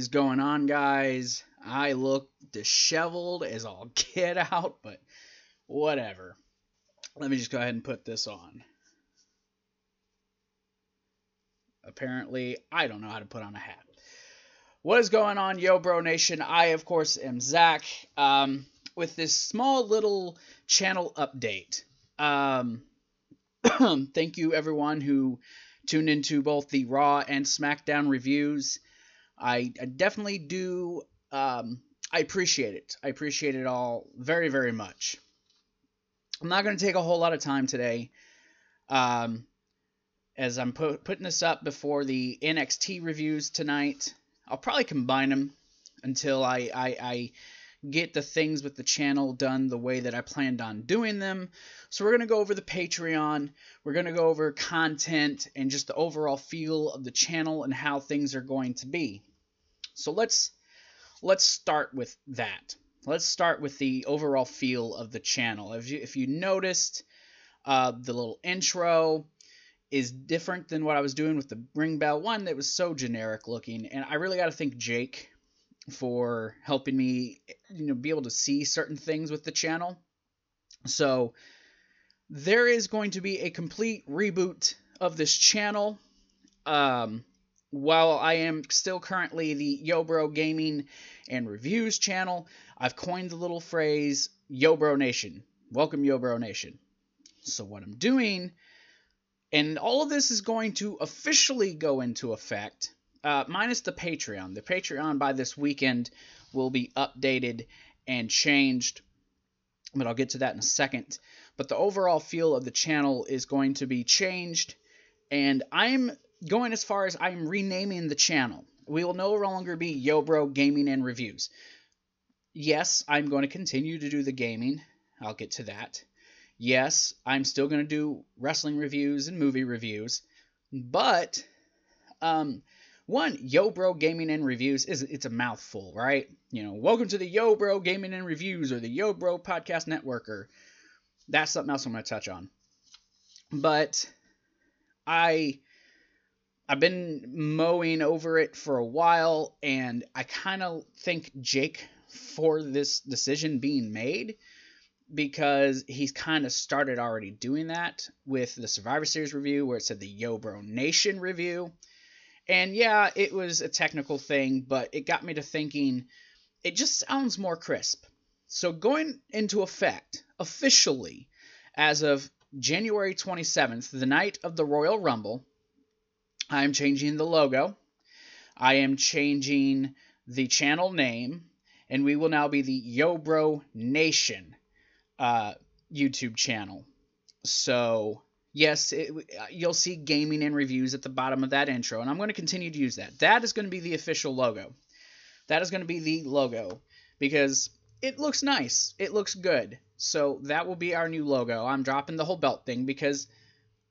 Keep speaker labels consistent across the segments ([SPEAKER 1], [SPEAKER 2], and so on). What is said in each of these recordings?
[SPEAKER 1] is going on, guys? I look disheveled as all get out, but whatever. Let me just go ahead and put this on. Apparently, I don't know how to put on a hat. What is going on, Yo Bro Nation? I, of course, am Zach, with this small little channel update. Thank you, everyone who tuned into both the Raw and SmackDown reviews. I definitely do. I appreciate it. I appreciate it all very, very much. I'm not going to take a whole lot of time today, as I'm putting this up before the NXT reviews tonight. I'll probably combine them until I get the things with the channel done the way that I planned on doing them. So we're going to go over the Patreon. We're going to go over content and just the overall feel of the channel and how things are going to be. So let's start with that. Let's start with the overall feel of the channel. If you noticed, the little intro is different than what I was doing with the ring bell one that was so generic looking, and I really got to thank Jake for helping me, be able to see certain things with the channel. So there is going to be a complete reboot of this channel. While I am still currently the Yo Bro Gaming and Reviews channel, I've coined the little phrase Yo Bro Nation. Welcome, Yo Bro Nation. So what I'm doing, and all of this is going to officially go into effect, minus the Patreon. The Patreon by this weekend will be updated and changed, but I'll get to that in a second. But the overall feel of the channel is going to be changed, and I'm going as far as I'm renaming the channel. We will no longer be Yo Bro Gaming and Reviews. Yes, I'm going to continue to do the gaming. I'll get to that. Yes, I'm still going to do wrestling reviews and movie reviews. But, one, Yo Bro Gaming and Reviews, it's a mouthful, right? Welcome to the Yo Bro Gaming and Reviews, or the Yo Bro Podcast Network, or that's something else I'm going to touch on. But I've been mowing over it for a while, and I kind of thank Jake for this decision being made, because he's kind of started already doing that with the Survivor Series review, where it said the Yo Bro Nation review. And yeah, it was a technical thing, but it got me to thinking, it just sounds more crisp. So going into effect, officially, as of January 27th, the night of the Royal Rumble, I am changing the logo. I am changing the channel name, and we will now be the Yo Bro Nation YouTube channel. So yes, you'll see gaming and reviews at the bottom of that intro, and I'm going to continue to use that. That is going to be the official logo. That is going to be the logo, because it looks nice. It looks good. So that will be our new logo. I'm dropping the whole belt thing, because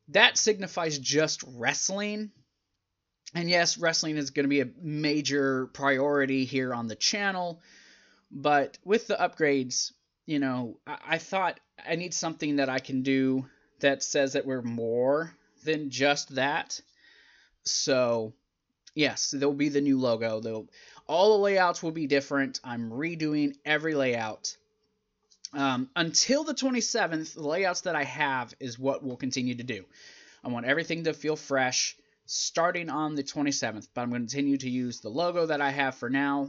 [SPEAKER 1] that signifies just wrestling. And yes, wrestling is going to be a major priority here on the channel, but with the upgrades, I thought I need something that I can do that says that we're more than just that. So yes, there'll be the new logo. All the layouts will be different. I'm redoing every layout. Until the 27th, the layouts that I have is what we'll continue to do. I want everything to feel fresh starting on the 27th, but I'm going to continue to use the logo that I have for now,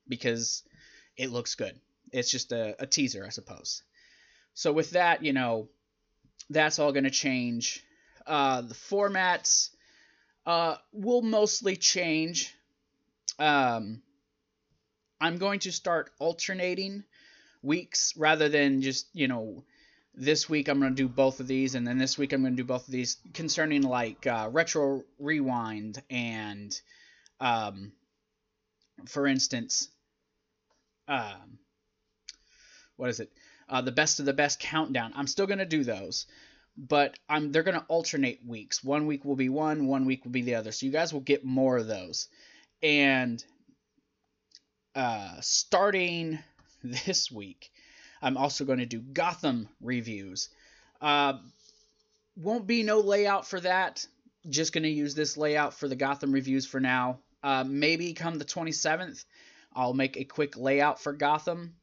[SPEAKER 1] because it looks good. It's just a teaser, I suppose. So with that, that's all going to change. The formats will mostly change. I'm going to start alternating weeks rather than just, this week I'm going to do both of these, and then this week I'm going to do both of these, concerning like Retro Rewind and, for instance, what is it? The Best of the Best Countdown. I'm still going to do those, but they're going to alternate weeks. 1 week will be one week will be the other. So you guys will get more of those. And starting this week, I'm also going to do Gotham reviews. Won't be no layout for that. Just going to use this layout for the Gotham reviews for now. Maybe come the 27th, I'll make a quick layout for Gotham.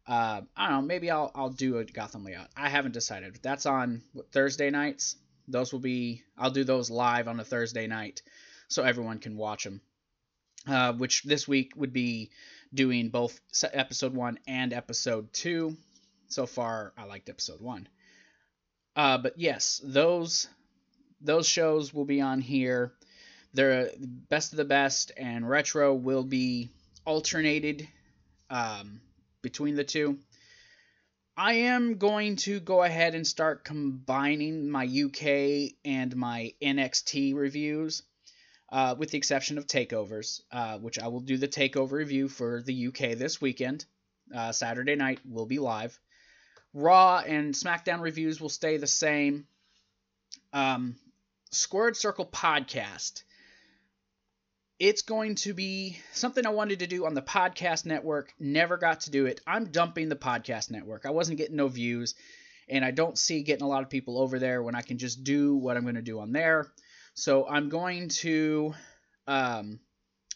[SPEAKER 1] I don't know. Maybe I'll do a Gotham layout. I haven't decided. That's on Thursday nights. I'll do those live on a Thursday night, so everyone can watch them. Which this week would be doing both episode 1 and episode 2. So far, I liked episode 1. But yes, those shows will be on here. They're best of the best, and retro will be alternated between the two. I am going to go ahead and start combining my UK and my NXT reviews, with the exception of takeovers, which I will do the takeover review for the UK this weekend. Saturday night will be live. Raw and SmackDown reviews will stay the same. Squared Circle podcast. It's going to be something I wanted to do on the podcast network. Never got to do it. I'm dumping the podcast network. I wasn't getting no views, and I don't see getting a lot of people over there when I can just do what I'm going to do on there. So I'm going to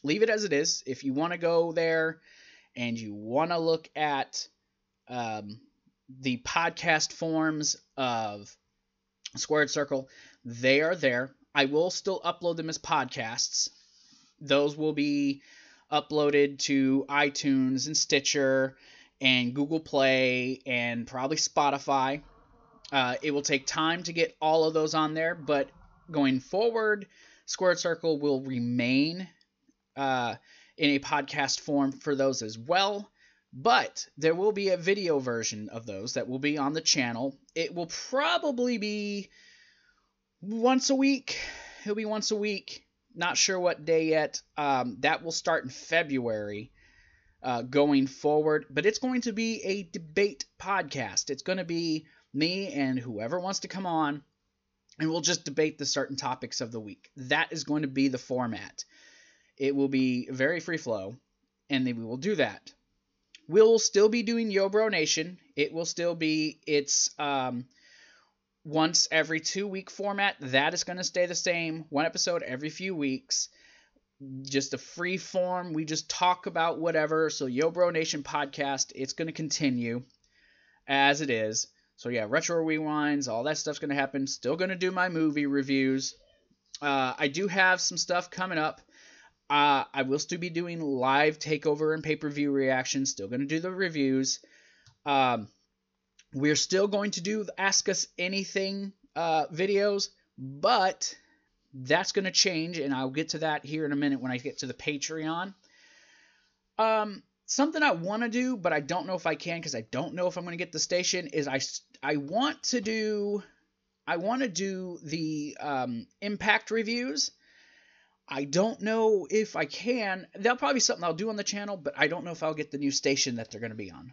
[SPEAKER 1] leave it as it is. If you want to go there and you want to look at the podcast forms of Squared Circle, they are there. I will still upload them as podcasts. Those will be uploaded to iTunes and Stitcher and Google Play and probably Spotify. It will take time to get all of those on there, but going forward, Squared Circle will remain in a podcast form for those as well. But there will be a video version of those that will be on the channel. It will probably be once a week. It'll be once a week. Not sure what day yet. That will start in February going forward. But it's going to be a debate podcast. It's going to be me and whoever wants to come on, and we'll just debate the certain topics of the week. That is going to be the format. It will be very free flow, and then we will do that. We'll still be doing Yo Bro Nation. It will still be its once every 2 week format. That is going to stay the same. One episode every few weeks. Just a free form. We just talk about whatever. So Yo Bro Nation podcast, it's going to continue as it is. So yeah, retro rewinds, all that stuff's going to happen. Still going to do my movie reviews. I do have some stuff coming up. I will still be doing live takeover and pay-per-view reactions. Still going to do the reviews. We're still going to do the Ask Us Anything videos, but that's going to change, and I'll get to that here in a minute when I get to the Patreon. Something I want to do, but I don't know if I can because I don't know if I'm going to get the station, is I want to do the Impact reviews. I don't know if I can. That'll probably be something I'll do on the channel, but I don't know if I'll get the new station that they're going to be on.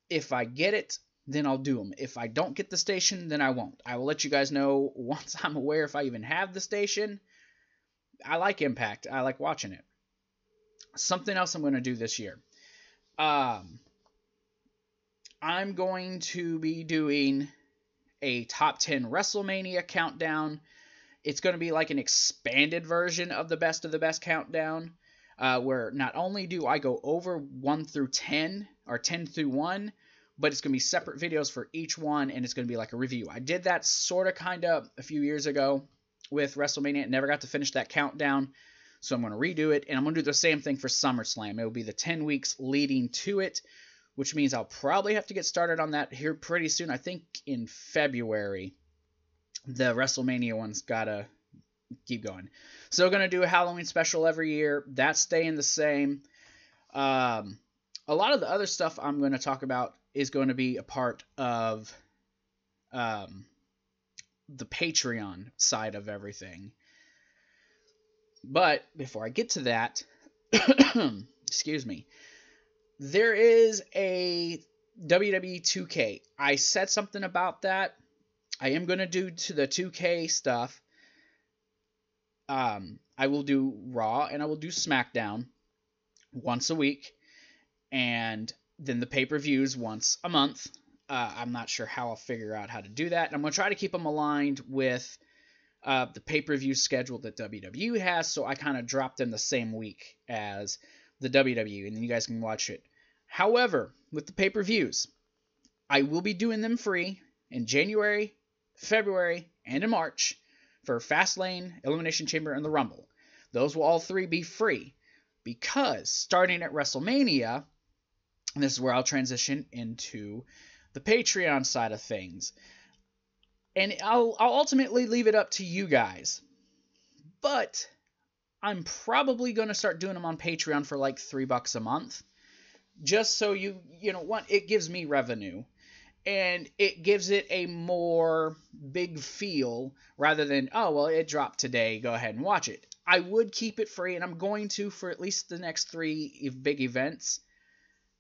[SPEAKER 1] If I get it, then I'll do them. If I don't get the station, then I won't. I will let you guys know once I'm aware if I even have the station. I like Impact. I like watching it. Something else I'm going to do this year. I'm going to be doing a top 10 WrestleMania countdown. It's going to be like an expanded version of the best countdown, where not only do I go over 1 through 10, or 10 through 1, but it's going to be separate videos for each one, and it's going to be like a review. I did that sort of kind of a few years ago with WrestleMania. Never got to finish that countdown, so I'm going to redo it, and I'm going to do the same thing for SummerSlam. It will be the 10 weeks leading to it, which means I'll probably have to get started on that here pretty soon. I think in February. The WrestleMania one's gotta keep going. So we're going to do a Halloween special every year. That's staying the same. A lot of the other stuff I'm going to talk about is going to be a part of the Patreon side of everything. But before I get to that, excuse me, there is a WWE 2K. I said something about that. I am going to do to the 2K stuff. I will do Raw and I will do SmackDown once a week. And then the pay-per-views once a month. I'm not sure how I'll figure out how to do that. And I'm going to try to keep them aligned with the pay-per-view schedule that WWE has, so I kind of dropped them the same week as the WWE, and then you guys can watch it. However, with the pay-per-views, I will be doing them free in January, February, and in March for Fastlane, Elimination Chamber, and the Rumble. Those will all three be free because starting at WrestleMania, and this is where I'll transition into the Patreon side of things. And I'll ultimately leave it up to you guys. But I'm probably going to start doing them on Patreon for like $3 a month. Just so you know, it gives me revenue. And it gives it a more big feel rather than, oh, well, it dropped today, go ahead and watch it. I would keep it free, and I'm going to for at least the next 3 big events,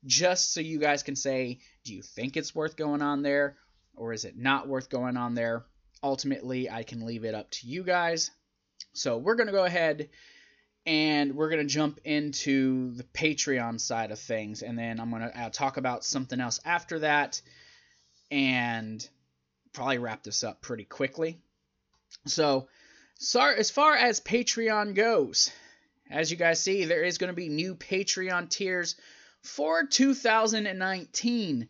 [SPEAKER 1] just so you guys can say, do you think it's worth going on there, or is it not worth going on there? Ultimately, I can leave it up to you guys. So we're going to go ahead and we're going to jump into the Patreon side of things, and then I'm going to talk about something else after that, and probably wrap this up pretty quickly. So as far as Patreon goes, as you guys see, there is going to be new Patreon tiers for 2019.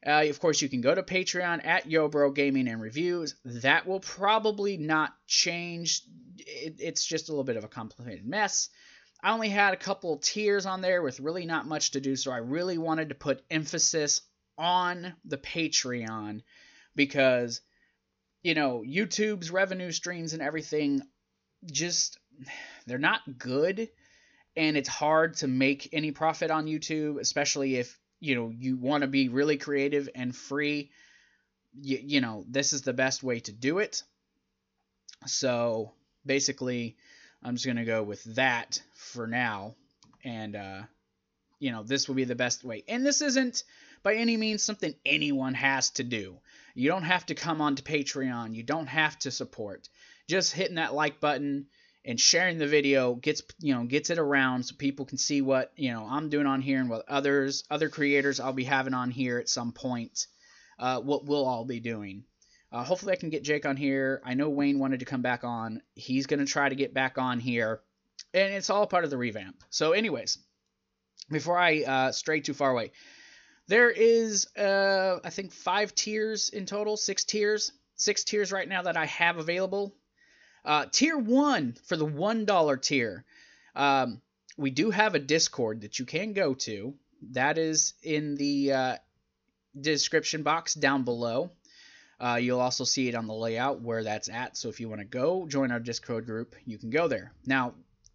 [SPEAKER 1] Of course, you can go to Patreon at YoBro Gaming and Reviews. That will probably not change. It's just a little bit of a complicated mess. I only had a couple tiers on there with really not much to do, so I really wanted to put emphasis on the Patreon because, you know, YouTube's revenue streams and everything, just, they're not good, and it's hard to make any profit on YouTube, especially if, you know, you want to be really creative and free. You know, this is the best way to do it. So basically, I'm just going to go with that for now. And, you know, this will be the best way. And this isn't by any means something anyone has to do. You don't have to come onto Patreon. You don't have to support. Just hitting that like button and sharing the video gets it around so people can see what, you know, I'm doing on here and what other creators I'll be having on here at some point, what we'll all be doing. Hopefully I can get Jake on here. I know Wayne wanted to come back on. He's going to try to get back on here, and it's all part of the revamp. So anyways, before I stray too far away, there is, I think 5 tiers in total, 6 tiers. 6 tiers right now that I have available. Tier 1 for the $1 tier. We do have a Discord that you can go to. That is in the description box down below. You'll also see it on the layout where that's at. So if you want to go join our Discord group, you can go there. Now,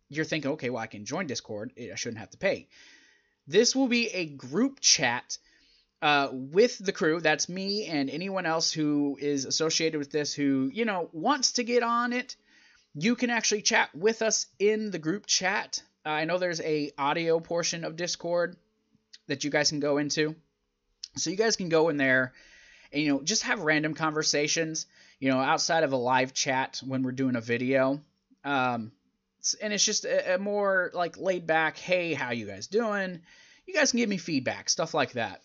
[SPEAKER 1] you're thinking, okay, well, I can join Discord. I shouldn't have to pay. This will be a group chat with the crew. That's me and anyone else who is associated with this who, you know, wants to get on it. You can actually chat with us in the group chat. I know there's a audio portion of Discord that you guys can go into. So you guys can go in there and, you know, just have random conversations, you know, outside of a live chat when we're doing a video. And it's just a more like laid back, hey, how you guys doing? You guys can give me feedback, stuff like that.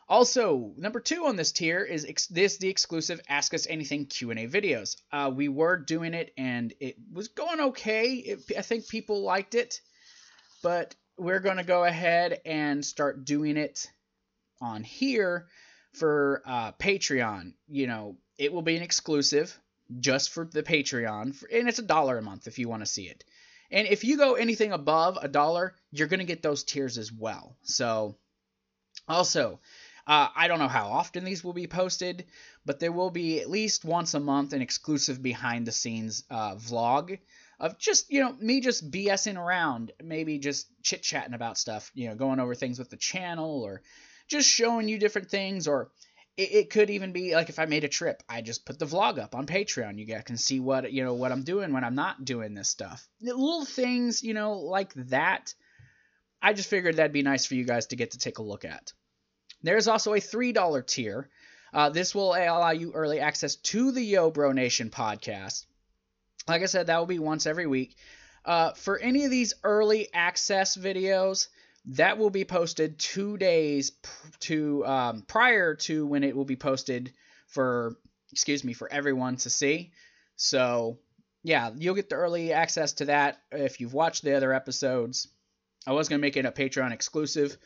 [SPEAKER 1] Also, number 2 on this tier is the exclusive Ask Us Anything Q&A videos. We were doing it, and it was going okay. I think people liked it, but we're going to go ahead and start doing it on here for Patreon. You know, it will be an exclusive just for the Patreon, and it's $1 a month if you want to see it. And if you go anything above $1, you're going to get those tiers as well. So, also, I don't know how often these will be posted, but there will be at least once a month an exclusive behind-the-scenes vlog of just, you know, me just BSing around, maybe just chit-chatting about stuff, you know, going over things with the channel or just showing you different things, or it could even be like if I made a trip, I just put the vlog up on Patreon. You guys can see what, you know, what I'm doing when I'm not doing this stuff. Little things, you know, like that. I just figured that'd be nice for you guys to get to take a look at. There's also a $3 tier. This will allow you early access to the Yo Bro Nation podcast. Like I said, that will be once every week. For any of these early access videos, that will be posted 2 days prior to when it will be posted for everyone to see. So, yeah, you'll get the early access to that if you've watched the other episodes. I was going to make it a Patreon exclusive,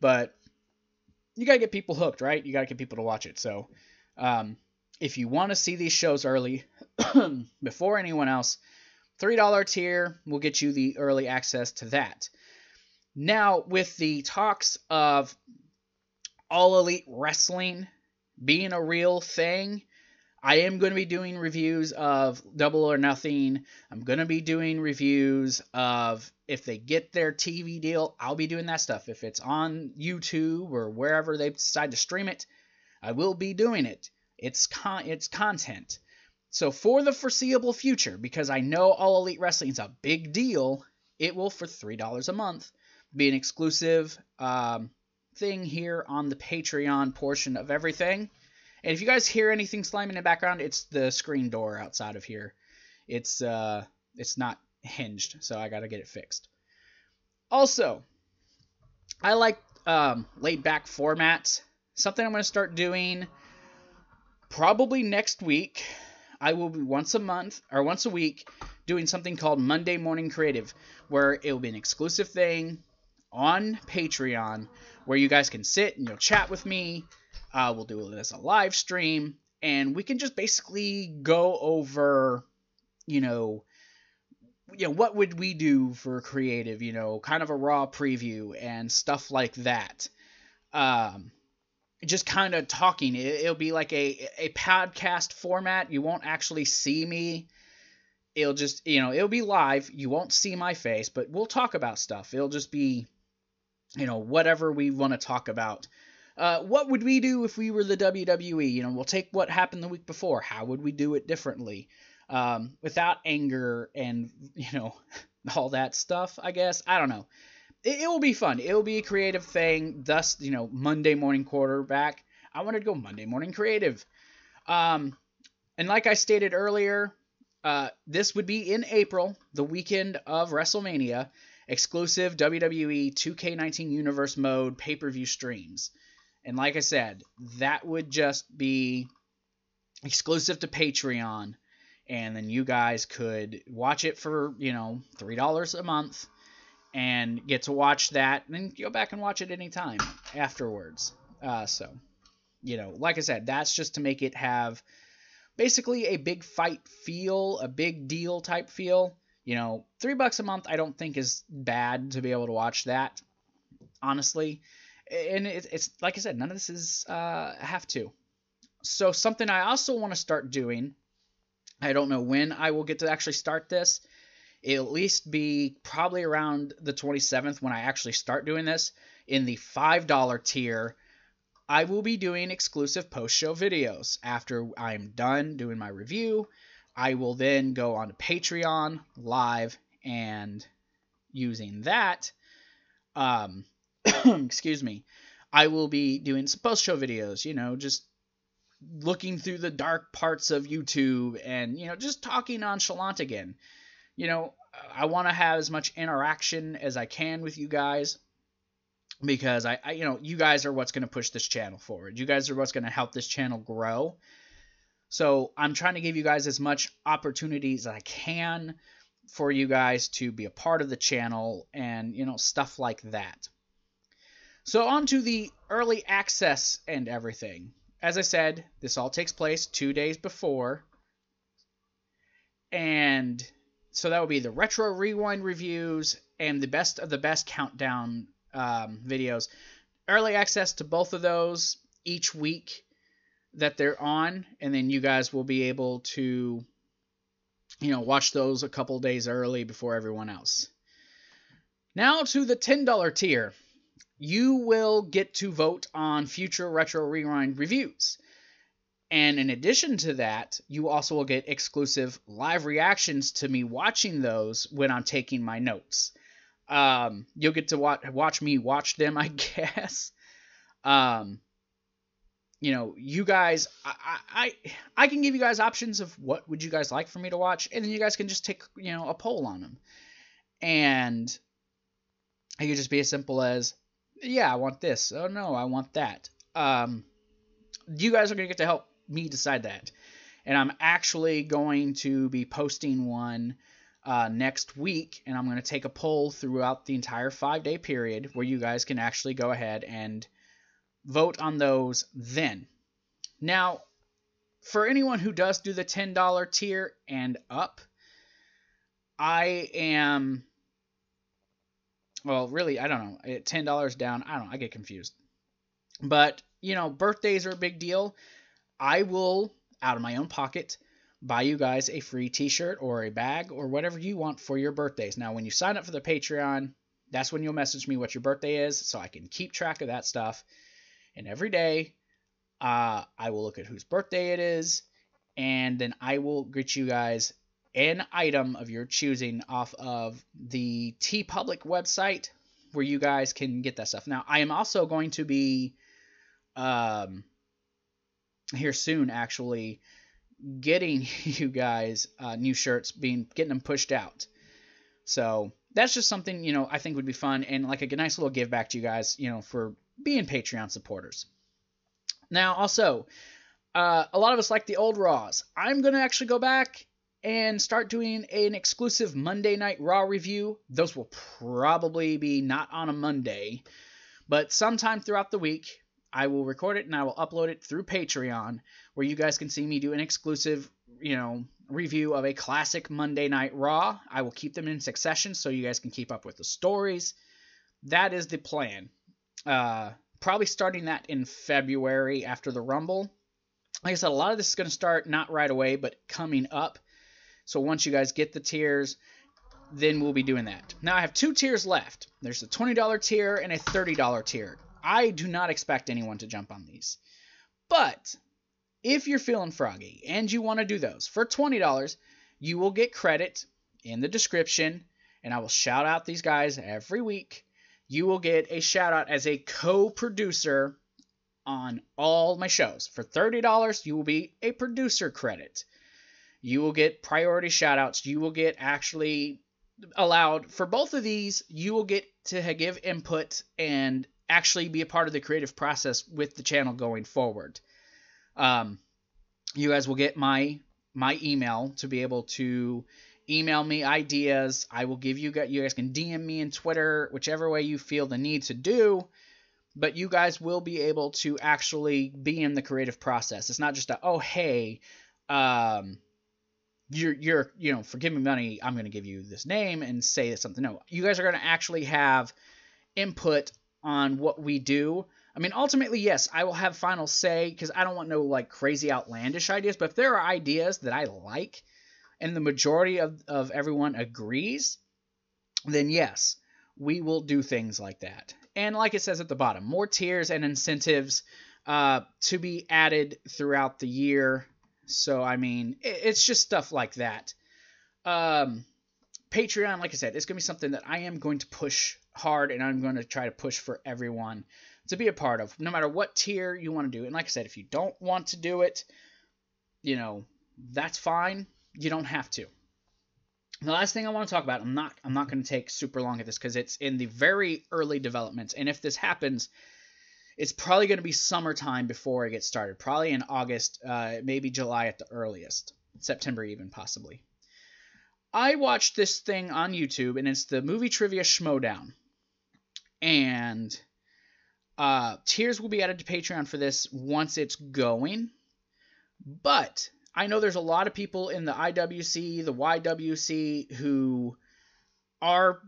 [SPEAKER 1] but you got to get people hooked, right? You got to get people to watch it. So, if you want to see these shows early, before anyone else, $3 tier will get you the early access to that. Now, with the talks of All Elite Wrestling being a real thing, I am going to be doing reviews of Double or Nothing. I'm going to be doing reviews of if they get their TV deal, I'll be doing that stuff. If it's on YouTube or wherever they decide to stream it, I will be doing it. It's content. So for the foreseeable future, because I know All Elite Wrestling is a big deal, it will, for $3 a month, be an exclusive thing here on the Patreon portion of everything. And if you guys hear anything slamming in the background, it's the screen door outside of here. It's not hinged, so I got to get it fixed. Also, I like laid back formats. Something I'm going to start doing probably next week. I will be once a week doing something called Monday Morning Creative, where it will be an exclusive thing on Patreon where you guys can sit and you'll chat with me. We'll do it as a live stream, and we can just basically go over, what would we do for creative, kind of a raw preview and stuff like that. Just kind of talking. It'll be like a podcast format. You won't actually see me. It'll just, it'll be live. You won't see my face, but we'll talk about stuff. It'll just be, whatever we want to talk about. What would we do if we were the WWE? We'll take what happened the week before. How would we do it differently? Without anger and, all that stuff, I guess. I don't know. It will be fun. It will be a creative thing. Thus, Monday morning quarterback. I wanted to go Monday morning creative. And like I stated earlier, this would be in April, the weekend of WrestleMania, exclusive WWE 2K19 Universe Mode pay-per-view streams. And like I said, that would just be exclusive to Patreon. And then you guys could watch it for, $3 a month and get to watch that. And then go back and watch it anytime afterwards. So, like I said, that's just to make it have basically a big fight feel, a big deal type feel. $3 a month I don't think is bad to be able to watch that, honestly. And it's like I said, none of this is have to. So something I also want to start doing, I don't know when I will get to actually start this. It'll at least be probably around the 27th when I actually start doing this. In the $5 tier, I will be doing exclusive post-show videos. After I'm done doing my review, I will then go on to Patreon live, and using that, excuse me, I will be doing some post-show videos, just looking through the dark parts of YouTube and, just talking nonchalant again. I want to have as much interaction as I can with you guys, because I you guys are what's going to push this channel forward. You guys are what's going to help this channel grow. So I'm trying to give you guys as much opportunities as I can for you guys to be a part of the channel and, stuff like that. So on to the early access and everything. As I said, this all takes place 2 days before. And so that will be the Retro Rewind reviews and the best of the best countdown videos. Early access to both of those each week that they're on. And then you guys will be able to, watch those a couple days early before everyone else. Now to the $10 tier. You will get to vote on future Retro Rewind reviews. And in addition to that, you also will get exclusive live reactions to me watching those when I'm taking my notes. You'll get to watch me watch them, I guess. You guys, I can give you guys options of what would you guys like for me to watch, and then you guys can just take, a poll on them. And it could just be as simple as, yeah, I want this. Oh, no, I want that. You guys are going to get to help me decide that. And I'm actually going to be posting one next week, and I'm going to take a poll throughout the entire 5-day period where you guys can actually go ahead and vote on those then. Now, for anyone who does do the $10 tier and up, I am, well, really, I don't know, $10 down, I don't know, I get confused. But, you know, birthdays are a big deal. I will, out of my own pocket, buy you guys a free t-shirt or a bag or whatever you want for your birthdays. Now, when you sign up for the Patreon, that's when you'll message me what your birthday is so I can keep track of that stuff. And every day, I will look at whose birthday it is, and then I will get you guys an item of your choosing off of the TeePublic website where you guys can get that stuff. Now, I am also going to be here soon, actually, getting you guys new shirts, getting them pushed out. So that's just something, you know, I think would be fun and like a nice little give back to you guys, you know, for being Patreon supporters. Now, also, a lot of us like the old Raws. I'm going to actually go back and start doing an exclusive Monday Night Raw review. Those will probably be not on a Monday, but sometime throughout the week, I will record it and I will upload it through Patreon, where you guys can see me do an exclusive, you know, review of a classic Monday Night Raw. I will keep them in succession so you guys can keep up with the stories. That is the plan. Probably starting that in February after the Rumble. Like I said, a lot of this is going to start not right away, but coming up. So once you guys get the tiers, then we'll be doing that. Now, I have 2 tiers left. There's a $20 tier and a $30 tier. I do not expect anyone to jump on these. But if you're feeling froggy and you want to do those, for $20, you will get credit in the description, and I will shout out these guys every week. You will get a shout out as a co-producer on all my shows. For $30, you will be a producer credit. You will get priority shout outs. You will get actually allowed, for both of these, you will get to give input and actually be a part of the creative process with the channel going forward. You guys will get my email to be able to email me ideas. I will give you guys can DM me in Twitter, whichever way you feel the need to do. But you guys will be able to actually be in the creative process. It's not just a, oh, hey, you're you know, for giving me money, I'm going to give you this name and say something. No, you guys are going to actually have input on what we do. I mean, ultimately, yes, I will have final say because I don't want no like crazy outlandish ideas. But if there are ideas that I like and the majority of everyone agrees, then yes, we will do things like that. And like it says at the bottom, more tiers and incentives to be added throughout the year. So, I mean, it's just stuff like that. Patreon, like I said, it's going to be something that I am going to push hard, and I'm going to try to push for everyone to be a part of, no matter what tier you want to do. And like I said, if you don't want to do it, you know, that's fine. You don't have to. The last thing I want to talk about, I'm not going to take super long at this because it's in the very early developments. And if this happens, it's probably going to be summertime before it gets started. Probably in August, maybe July at the earliest. September even, possibly. I watched this thing on YouTube, and it's the Movie Trivia Schmodown. And tiers will be added to Patreon for this once it's going. But I know there's a lot of people in the IWC, the YWC, who are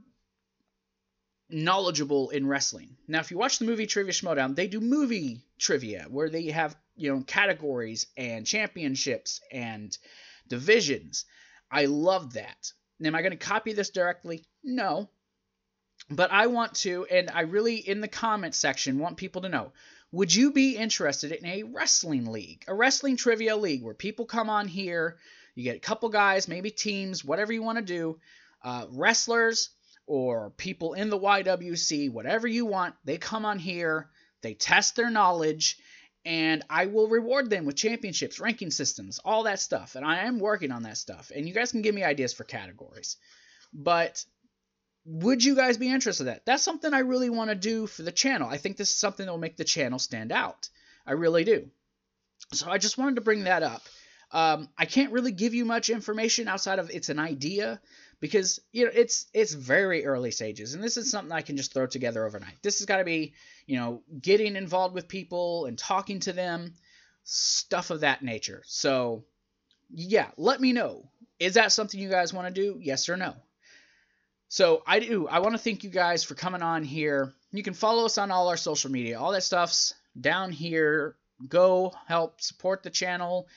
[SPEAKER 1] knowledgeable in wrestling. Now, if you watch the Movie Trivia Schmodown, they do movie trivia where they have, you know, categories and championships and divisions. I love that. Am I going to copy this directly? No. But I want to, and I really, in the comment section, want people to know, would you be interested in a wrestling league, a wrestling trivia league where people come on here, you get a couple guys, maybe teams, whatever you want to do, wrestlers or people in the YWC, whatever you want, they come on here, they test their knowledge, and I will reward them with championships, ranking systems, all that stuff. And I am working on that stuff. And you guys can give me ideas for categories. But would you guys be interested in that? That's something I really want to do for the channel. I think this is something that will make the channel stand out. I really do. So I just wanted to bring that up. I can't really give you much information outside of it's an idea, because it's very early stages, and this is something I can just throw together overnight. This has got to be getting involved with people and talking to them, stuff of that nature. So yeah, let me know. Is that something you guys want to do? Yes or no? So I want to thank you guys for coming on here. You can follow us on all our social media. All that stuff's down here. Go help support the channel.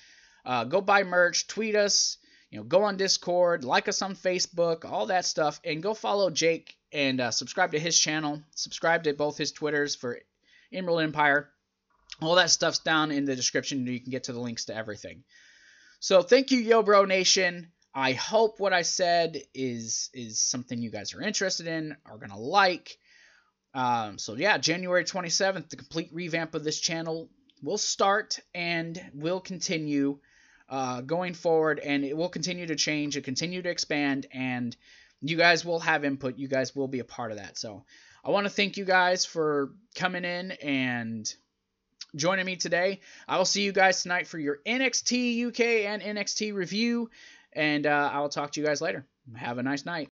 [SPEAKER 1] Go buy merch. Tweet us. Go on Discord. Like us on Facebook. All that stuff. And go follow Jake and subscribe to his channel. Subscribe to both his Twitters for Emerald Empire. All that stuff's down in the description. You can get to the links to everything. So thank you, Yo Bro Nation. I hope what I said is something you guys are interested in, are going to like. So yeah, January 27th, the complete revamp of this channel will start and will continue going forward, and it will continue to change and continue to expand, and you guys will have input. You guys will be a part of that. So I want to thank you guys for coming in and joining me today. I will see you guys tonight for your NXT UK and NXT review. And I will talk to you guys later. Have a nice night.